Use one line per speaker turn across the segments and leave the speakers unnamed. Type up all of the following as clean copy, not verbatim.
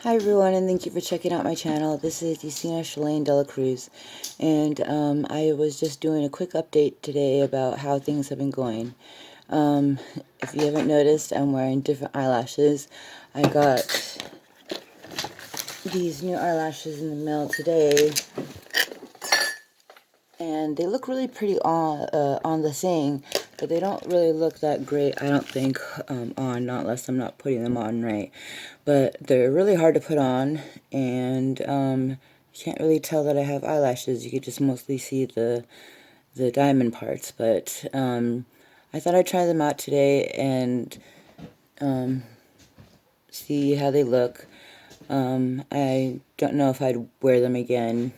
Hi everyone, and thank you for checking out my channel. This is Yesenia Shalane Dela Cruz, and I was just doing a quick update today about how things have been going. If you haven't noticed, I'm wearing different eyelashes. I got these new eyelashes in the mail today, and they look really pretty on the thing, but they don't really look that great, I don't think, on, not unless I'm not putting them on right. But they're really hard to put on, and you can't really tell that I have eyelashes. You could just mostly see the diamond parts. But I thought I'd try them out today and see how they look. I don't know if I'd wear them again.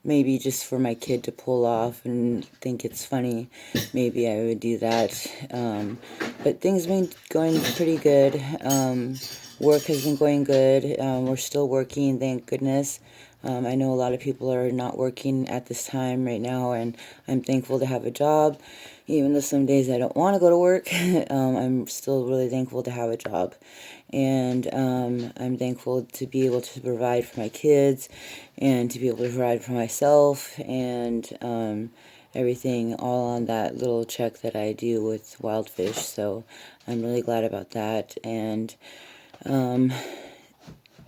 Maybe just for my kid to pull off and think it's funny. Maybe I would do that. But things have been going pretty good. Work has been going good. We're still working, thank goodness. I know a lot of people are not working at this time right now, and I'm thankful to have a job. Even though some days I don't want to go to work, I'm still really thankful to have a job. And I'm thankful to be able to provide for my kids and to be able to provide for myself and everything all on that little check that I do with Wildfish. So I'm really glad about that. And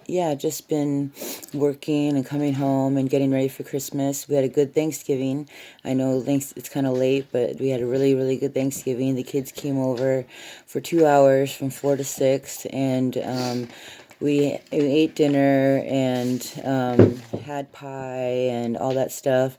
yeah, just been working and coming home and getting ready for Christmas. We had a good Thanksgiving. I know it's kind of late, but we had a really, really good Thanksgiving. The kids came over for 2 hours from 4 to 6, and we ate dinner and had pie and all that stuff.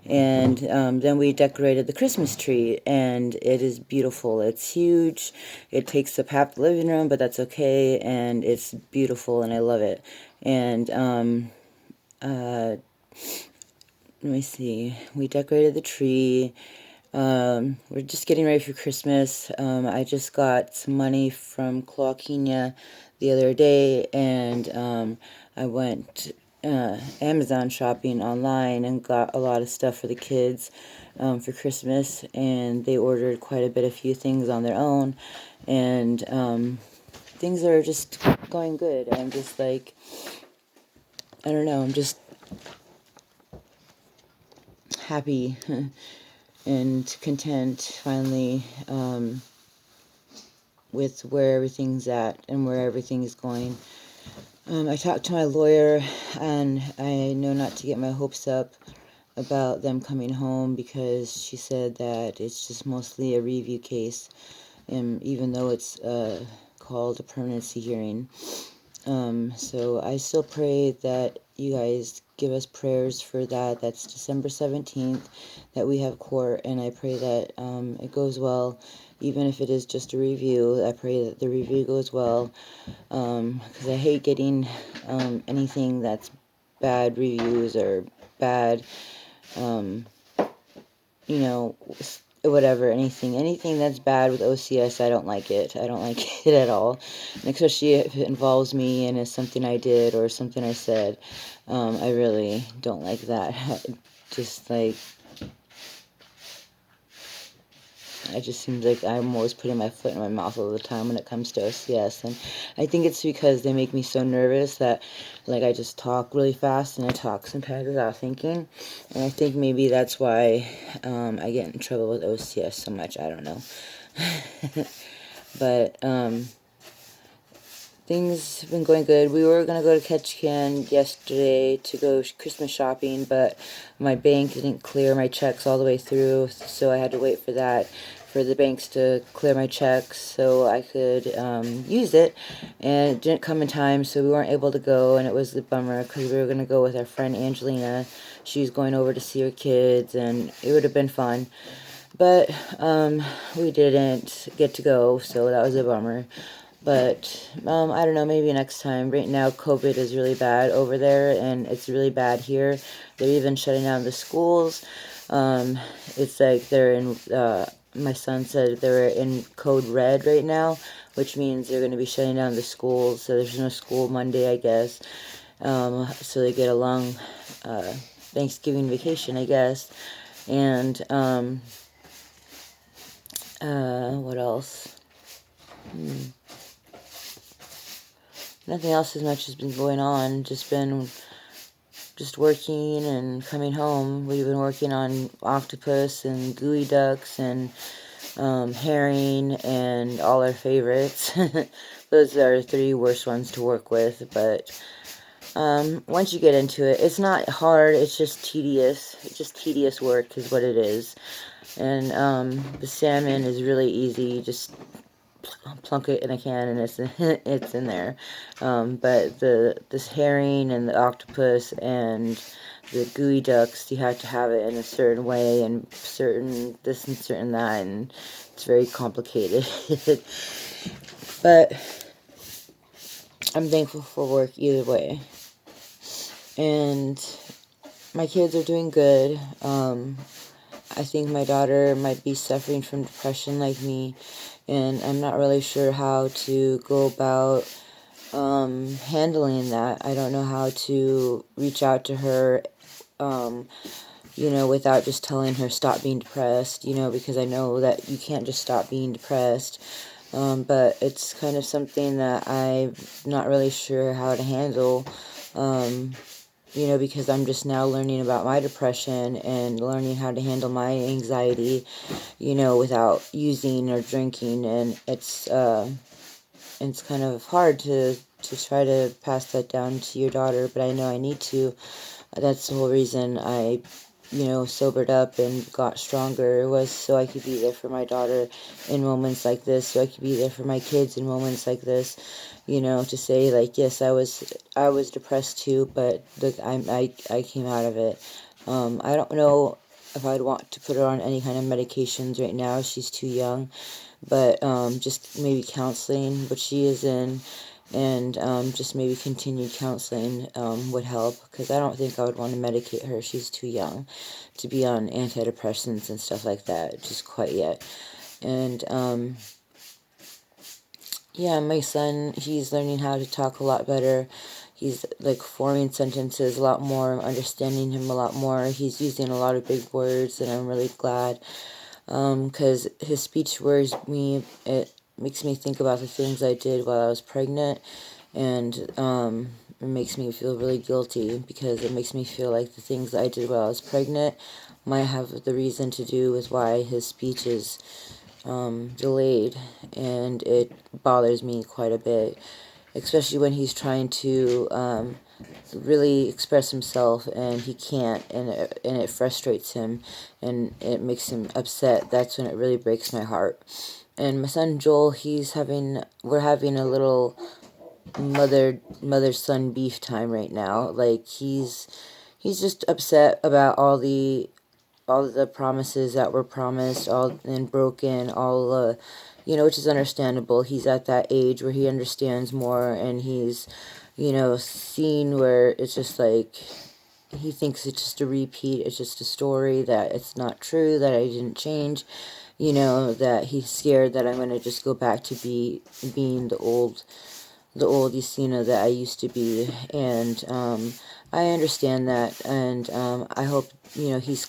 And then we decorated the Christmas tree, and it is beautiful. It's huge. It takes up half the living room, but that's okay, and it's beautiful, and I love it. And let me see. We decorated the tree. We're just getting ready for Christmas. I just got some money from Cloaquina the other day, and I went Amazon shopping online and got a lot of stuff for the kids for Christmas, and they ordered quite a few things on their own, and things are just going good. I'm just like, I don't know, I'm just happy and content finally with where everything's at and where everything is going. I talked to my lawyer, and I know not to get my hopes up about them coming home, because she said that it's just mostly a review case, and even though it's called a permanency hearing. So I still pray that you guys give us prayers for that. That's December 17th that we have court, and I pray that it goes well. Even if it is just a review, I pray that the review goes well, because I hate getting anything that's bad reviews or bad, you know, whatever, anything that's bad with OCS, I don't like it. I don't like it at all, and especially if it involves me and is something I did or something I said. I really don't like that. Just like, it just seems like I'm always putting my foot in my mouth all the time when it comes to OCS, and I think it's because they make me so nervous that, like, I just talk really fast, and I talk sometimes without thinking, and I think maybe that's why I get in trouble with OCS so much. I don't know. But things have been going good. We were going to go to Ketchikan yesterday to go Christmas shopping, but my bank didn't clear my checks all the way through, so I had to wait for that, for the banks to clear my checks so I could use it, and it didn't come in time, so we weren't able to go, and it was a bummer because we were going to go with our friend Angelina. She's going over to see her kids, and it would have been fun, but we didn't get to go, so that was a bummer. But I don't know, maybe next time. Right now, COVID is really bad over there, and it's really bad here. They're even shutting down the schools. It's like they're in, my son said they're in code red right now, which means they're going to be shutting down the schools, so there's no school Monday, I guess. So they get a long Thanksgiving vacation, I guess. And what else? nothing else as much has been going on. Just working and coming home. We've been working on octopus and gooey ducks and herring and all our favorites. Those are the 3 worst ones to work with, but once you get into it, it's not hard, it's just tedious. It's just tedious work is what it is. And the salmon is really easy. Just plunk it in a can and it's in there. But this herring and the octopus and the gooey ducks, you have to have it in a certain way and certain this and certain that, and it's very complicated. But I'm thankful for work either way. And my kids are doing good. I think my daughter might be suffering from depression like me, and I'm not really sure how to go about handling that. I don't know how to reach out to her, without just telling her stop being depressed, because I know that you can't just stop being depressed. But it's kind of something that I'm not really sure how to handle. Because I'm just now learning about my depression and learning how to handle my anxiety, without using or drinking. And it's kind of hard to try to pass that down to your daughter, but I know I need to. That's the whole reason I, sobered up and got stronger, was so I could be there for my daughter in moments like this, so I could be there for my kids in moments like this, to say, like, yes, I was depressed too, but look, I came out of it. I don't know if I'd want to put her on any kind of medications right now. She's too young, but just maybe counseling, what she is in, and just maybe continued counseling would help, because I don't think I would want to medicate her. She's too young to be on antidepressants and stuff like that, just quite yet. And yeah, my son, he's learning how to talk a lot better. He's like forming sentences a lot more, I'm understanding him a lot more. He's using a lot of big words, and I'm really glad, because his speech worries me. It makes me think about the things I did while I was pregnant, and it makes me feel really guilty, because it makes me feel like the things that I did while I was pregnant might have the reason to do with why his speech is delayed, and it bothers me quite a bit, especially when he's trying to really express himself and he can't, and it frustrates him and it makes him upset. That's when it really breaks my heart. And my son Joel, we're having a little mother son beef time right now. Like, he's just upset about all the promises that were promised, all and broken, all which is understandable. He's at that age where he understands more, and he's seen where it's just like he thinks it's just a repeat, it's just a story, that it's not true, that I didn't change, that he's scared that I'm going to just go back to being the old Yesenia that I used to be. And I understand that, and I hope he's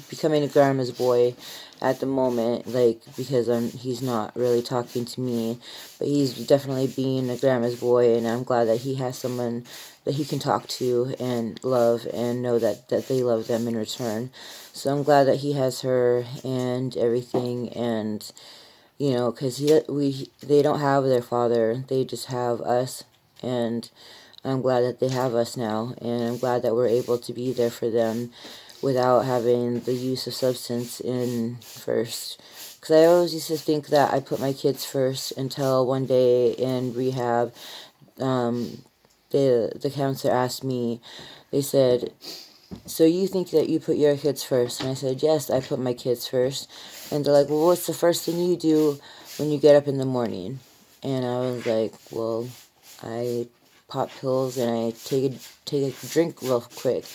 becoming a grandma's boy at the moment, like, because he's not really talking to me, but he's definitely being a grandma's boy, and I'm glad that he has someone that he can talk to and love, and know that they love them in return. So I'm glad that he has her and everything, and because they don't have their father, they just have us, and I'm glad that they have us now, and I'm glad that we're able to be there for them without having the use of substance in first. Because I always used to think that I put my kids first, until one day in rehab, the counselor asked me, they said, so you think that you put your kids first? And I said, yes, I put my kids first. And they're like, well, what's the first thing you do when you get up in the morning? And I was like, well, I pop pills and I take a drink real quick,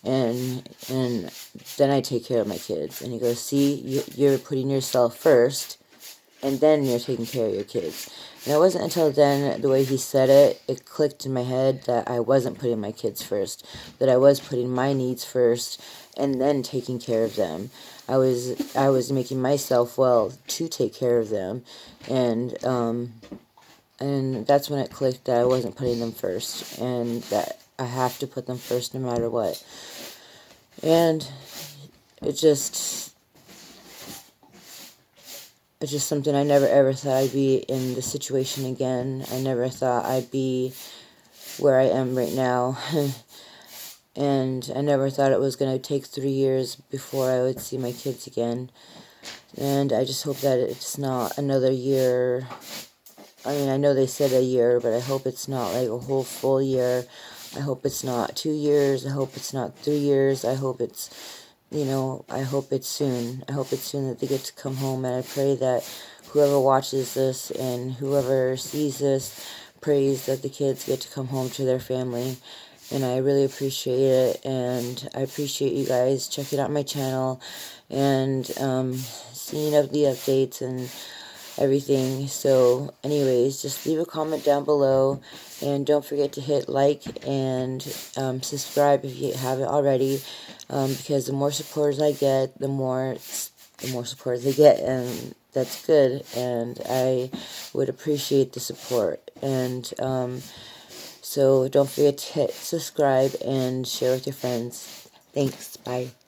and then I take care of my kids. And he goes, see, you're putting yourself first, and then you're taking care of your kids. And it wasn't until then, the way he said it, it clicked in my head that I wasn't putting my kids first, that I was putting my needs first, and then taking care of them. I was making myself well to take care of them, and and that's when it clicked that I wasn't putting them first, and that I have to put them first no matter what. And it's just something I never ever thought I'd be in this situation again. I never thought I'd be where I am right now. And I never thought it was going to take 3 years before I would see my kids again. And I just hope that it's not another year. I mean, I know they said a year, but I hope it's not like a whole full year. I hope it's not 2 years. I hope it's not 3 years. I hope it's, I hope it's soon. I hope it's soon that they get to come home. And I pray that whoever watches this and whoever sees this prays that the kids get to come home to their family. And I really appreciate it, and I appreciate you guys checking out my channel and seeing of the updates and everything. So anyways, just leave a comment down below, and don't forget to hit like and subscribe if you haven't already, because the more supporters I get, the more supporters I get, and that's good, and I would appreciate the support. And so don't forget to hit subscribe and share with your friends. Thanks. Bye.